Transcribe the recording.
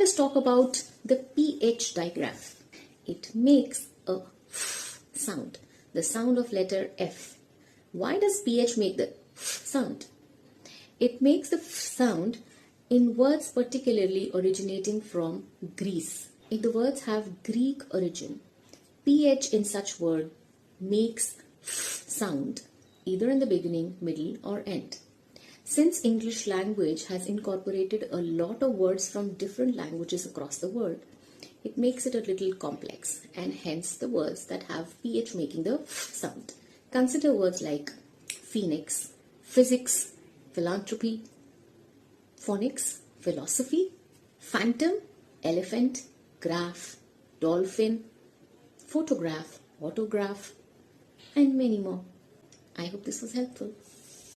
us talk about the PH digraph. It makes a F sound, the sound of letter F. Why does PH make the F sound? It makes the F sound in words particularly originating from Greece. If the words have Greek origin, PH in such word makes F sound either in the beginning, middle or end. Since English language has incorporated a lot of words from different languages across the world, it makes it a little complex, and hence the words that have PH making the F sound. Consider words like phoenix, physics, philanthropy, phonics, philosophy, phantom, elephant, graph, dolphin, photograph, autograph, and many more. I hope this was helpful.